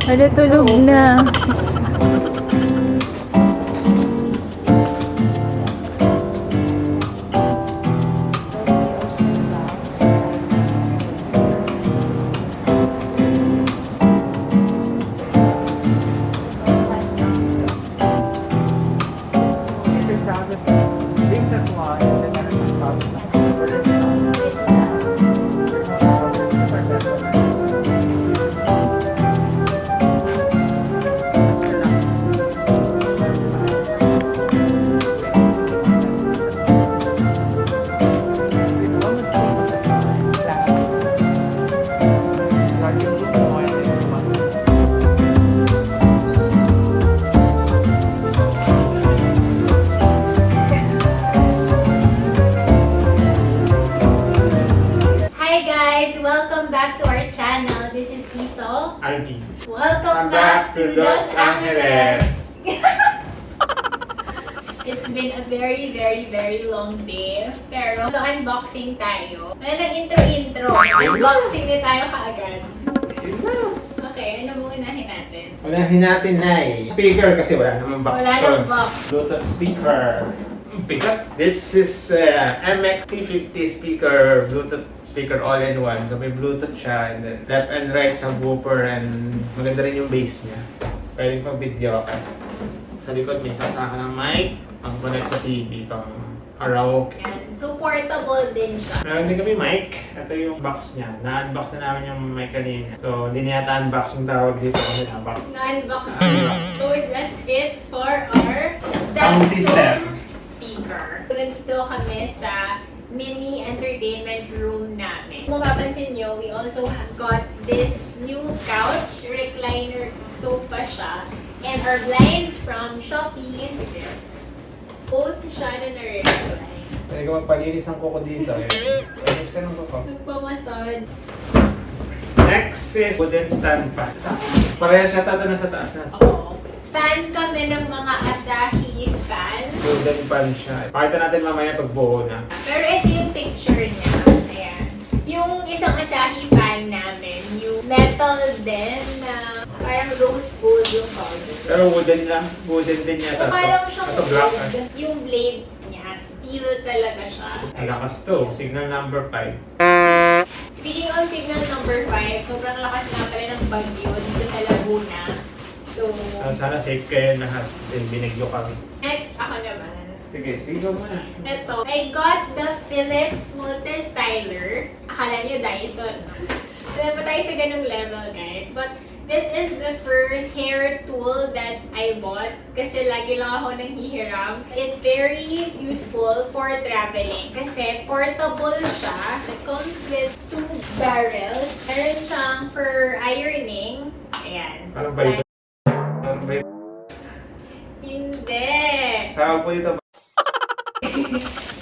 Ano, tulog na. Welcome back to our channel. This is Iso. Ivy. Welcome back to Los Angeles. It's been a very long day. Pero unboxing tayo. Ano intro? Unboxing na tayo kaagad. Okay, ano mo unahin natin? Unahin natin na speaker kasi wala namang box. Wala namang box. Bluetooth speaker. Pick-up. This is MX-T50 speaker, Bluetooth speaker all-in-one. So may Bluetooth siya, and then left and right subwoofer, and maganda rin yung bass niya. Pwede pang video ka. Sa likod may sasaka ng mic, pang connect sa TV, pang karaoke. So portable din siya. Meron din kami mic. Ito yung box niya. Na-unbox na namin yung mic kanina. So hindi na yata unbox yung tawag dito. Kasi na-unbox. Na-unbox. So that's it for our Sound system. Speaker. Nandito kami sa mini entertainment room namin. Kung mapapansin nyo, we also got this new couch, recliner sofa siya, and our blinds from Shopee. Both siya na na-recline. Pwede ka magpalinis ng kuko dito. Palinis ka ng kuko. Nagpamasod. Next is wooden stand pan. Pareha siya tatanong sa taas na. Oo. Fan kami ng mga Asahi fan. Wooden pan siya. Pakita natin mamaya pag buo na. Pero ito yung picture niya. Ayan. Yung isang Asahi fan namin, yung metal din na parang rose gold yung color. Pero wooden lang. Wooden din yata. So parang siyang Ito black. gold. Yung blades niya, steel talaga siya. Ang lakas to. Signal number 5. Speaking of signal number 5, sobrang lakas nga pala ng bagyo dito sa Laguna. So, Sana safe kayo lahat. Binigyo kami. next ako naman. Sige, tignan mo na. Ito, I got the Philips Multi-Styler. Akala niyo Dyson. Wala pa tayo sa ganung level, guys. But this is the first hair tool that I bought kasi lagi lang ako nanghihiram. It's very useful for traveling kasi portable siya. It comes with 2 barrels. Meron siyang for ironing. Ayan. Parang ba ito? Parang ba ito? Hindi. Tawag po ito.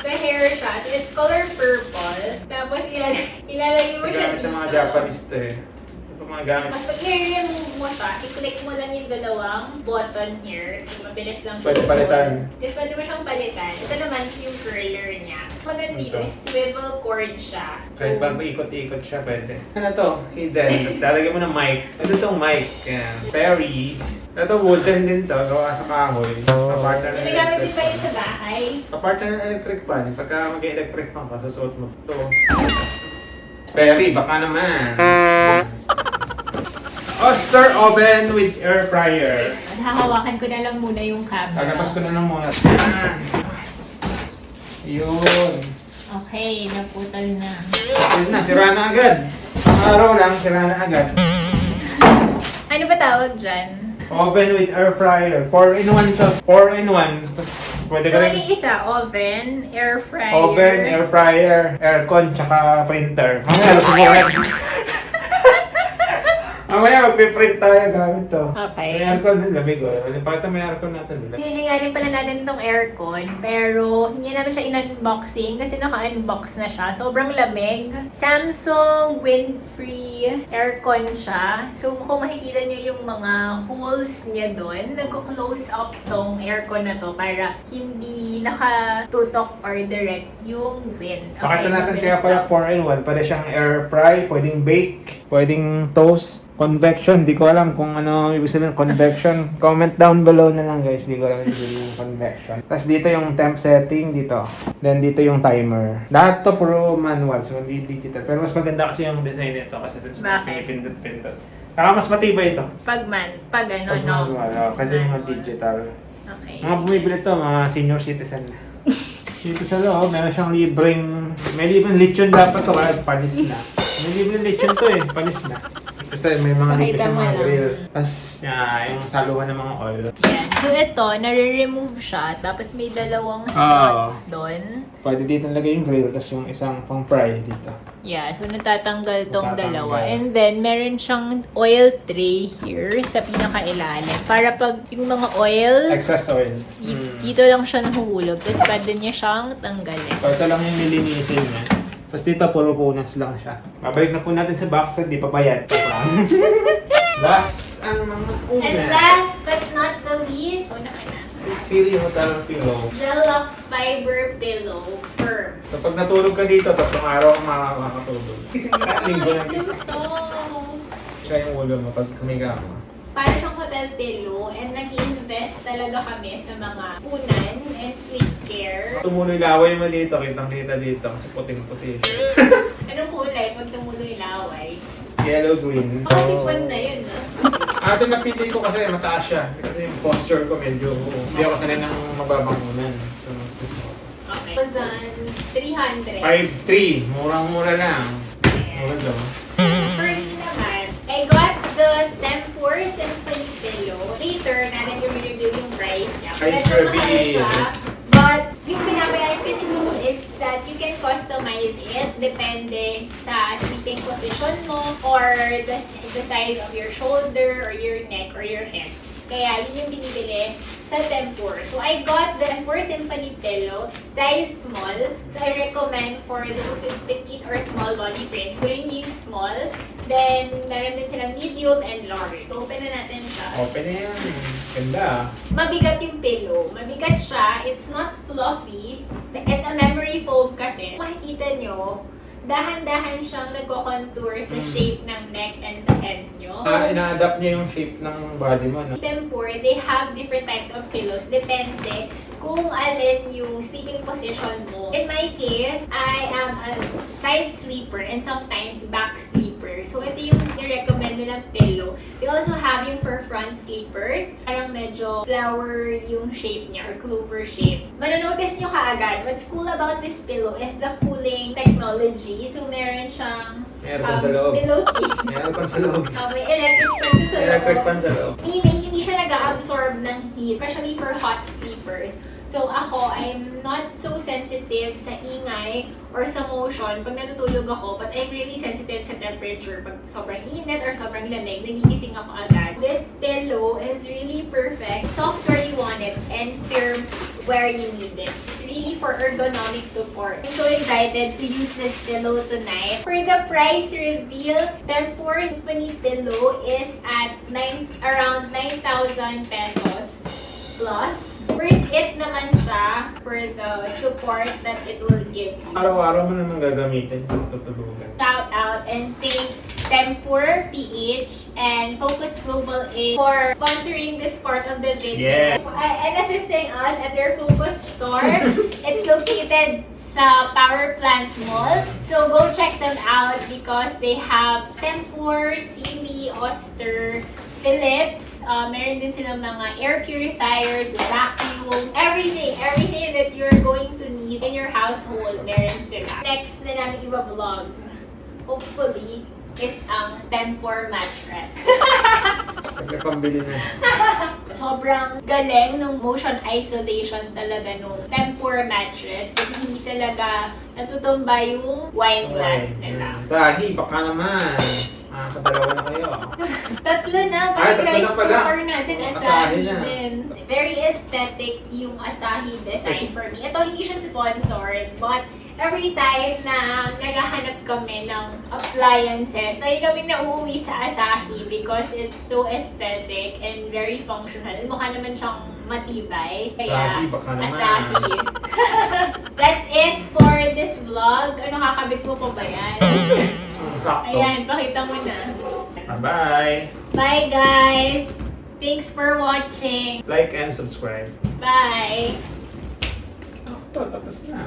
Sa hair siya. So, it's color purple. Tapos, ilalagay mo siya Gamit dito. ng mga Japanese to eh. Ito mga gamit. Mas pag i-remove mo siya, i-click mo lang yung dalawang button here. So, mabilis lang siya. Pwede palitan. Tapos, pwede mo siyang palitan. Ito naman yung curler niya. Maganda dito, Ito. swivel cord siya. Kahit ba ikot-ikot siya, pwede. Ano to? Hidden. Tapos lalagyan mo ng mic. Ito itong mic. Yan. Perry. Ito wooden din to. Gawa sa kahoy. Kapartner ng Ginagamit din electric ba yun fan. sa bahay? Kapartner ng electric fan. Pagka mag-electric fan ka, susuot mo ito. Perry, baka naman. Oster oven with air fryer. Hahawakan ko na lang muna yung camera. Tagapas ko na lang muna. Yan. Yun. Okay, naputol na. Yun na, sira na agad. Ang araw lang, sira na agad. Ano ba tawag dyan? Oven with air fryer. 4-in-1 to. 4-in-1. Tapos pwede So, ka ano rin. yung isa? Oven, air fryer. Oven, air fryer, aircon, tsaka printer. Mamaya, subukan. Mamaya, magpiprint tayo gamit to. Okay. May aircon din, lamig o. Pakita mo yung aircon natin. Hiningalin pala natin itong aircon, pero hindi namin siya in-unboxing kasi naka-unbox na siya. Sobrang lamig. Samsung wind-free aircon siya. So kung makikita niyo yung mga holes niya doon, nagko-close up tong aircon na to para hindi nakatutok or direct yung wind. Pakita natin mabilis kaya pala lang. 4-in-1. Pwede siyang air fry, pwedeng bake, pwedeng toast, Convection, di ko alam kung ano ibig sabihin convection. Comment down below na lang guys, di ko alam ibig sabihin yung convection. Tapos dito yung temp setting, dito. Then dito yung timer. Lahat to puro manual, so hindi digital. Pero mas maganda kasi yung design nito kasi dito sa pindot-pindot. Kaya mas matibay ito. Pag ano, Pag no? manual, kasi yung digital. Okay. Mga bumibili to, mga senior citizen na. Dito sa loob, meron siyang may libreng lechon dapat to, kaya panis na. May libreng lechon to panis na. Basta may mga libre siyang mga grill. Tapos yung saluhan ng mga oil. Yan. So ito, nare-remove siya, tapos may dalawang slots doon. Pwede dito nalagay yung grill, tapos yung isang pang fry dito. Yeah, so natatanggal tong dalawa. And then, meron siyang oil tray here sa pinakailalim. Para pag yung mga oil, Excess oil. dito lang siya nahuhulog. Tapos pwede niya siyang tanggalin. So ito lang yung nilinisin niya. Tapos dito, puro punas lang siya. Babalik na po natin sa box, di pa bayad. Last, ang mga una. And last but not the least, Siri Hotel Pillow. Deluxe Fiber Pillow Firm. So pag natulog ka dito, 3 araw kang makakatulog. Kasi linggo na siya yung ulo mo pag kumiga mo. Para siyang hotel pillow and nag-i-invest talaga kami sa mga unan and sleep care. Tumuloy laway mo dito, kitang-kita dito kasi puting-puti siya. Anong kulay pag tumuloy laway? Yellow-green. Pakasipan na yun, no? Ito napili ko kasi mataas siya. Kasi yung posture ko medyo, hindi ako sanay ng mababang unan. So, mas gusto ko. Okay. 300. 5'3", murang-mura lang. Mura daw. For me naman, I got the Tempur Symphony Pillow. Later, natin yung review yung price niya. Price Medyo mahal reveal. siya, but yung pinabayaran kasi dito is that you can customize it depende sa sleeping position mo or the size of your shoulder or your neck or your head. Kaya yun yung binibili sa Tempur. So I got the Tempur Symphony Pillow, size small. So I recommend for those with petite or small body frames. Kung yun yung small, then meron din silang medium and large. So open na natin siya. Open na yan. Ganda. Mabigat yung pillow. Mabigat siya. It's not fluffy. It's a memory foam kasi. Makikita nyo, dahan-dahan siyang nagko-contour sa shape ng neck and sa head nyo. Ina-adapt niya yung shape ng body mo, no? Tempur, they have different types of pillows. Depende kung alin yung sleeping position mo. In my case, I am a side sleeper and sometimes back sleeper. So, ito yung i-recommend nilang pillow. They also have yung for front sleepers. Parang medyo flower yung shape niya or clover shape. Manonotice nyo kaagad. What's cool about this pillow is the cooling technology. So, meron siyang Meron sa loob. below case. Meron pa sa loob. May electric fan sa loob. Electric fan sa loob. Meaning, hindi siya nag-absorb ng heat, especially for hot sleepers. So ako, I'm not so sensitive sa ingay or sa motion pag natutulog ako, but I'm really sensitive sa temperature. Pag sobrang init or sobrang lamig, nagigising ako agad. This pillow is really perfect. Soft where you want it and firm where you need it. It's really for ergonomic support. I'm so excited to use this pillow tonight. For the price reveal, Tempur Symphony Pillow is at around 9,000 pesos plus. Worth it naman siya for the support that it will give you. Araw-araw mo naman gagamitin kung tutulugan. Shout out and thank Tempur PH and Focus Global A for sponsoring this part of the video. Yeah. And assisting us at their Focus store. It's located sa Power Plant Mall. So go check them out because they have Tempur, Sealy, Oster, Philips, meron din silang mga air purifiers, vacuum, everything that you're going to need in your household, meron sila. Next na namin i-vlog, hopefully, is ang Tempur mattress. Pagkapambili na. Sobrang galing nung motion isolation talaga nung Tempur mattress kasi hindi talaga natutumba yung wine glass nila. Dahi, baka naman. Kadalawa na kayo. Tatlo na, Ay, pag tatlo rice na pala. cooker natin, Asahi Asahi na. din. Very aesthetic yung Asahi design for me. Ito, hindi siya sponsored, but every time na naghahanap kami ng appliances, lagi kaming nauuwi sa Asahi because it's so aesthetic and very functional. Mukha naman siyang matibay. Kaya, Asahi, baka naman. Asahi. That's it for this vlog. Ano, kakabit mo pa ba yan? Sakto. Ayan, pakita mo na. Bye-bye! Bye guys! Thanks for watching! Like and subscribe. Bye! Oh, tapos na.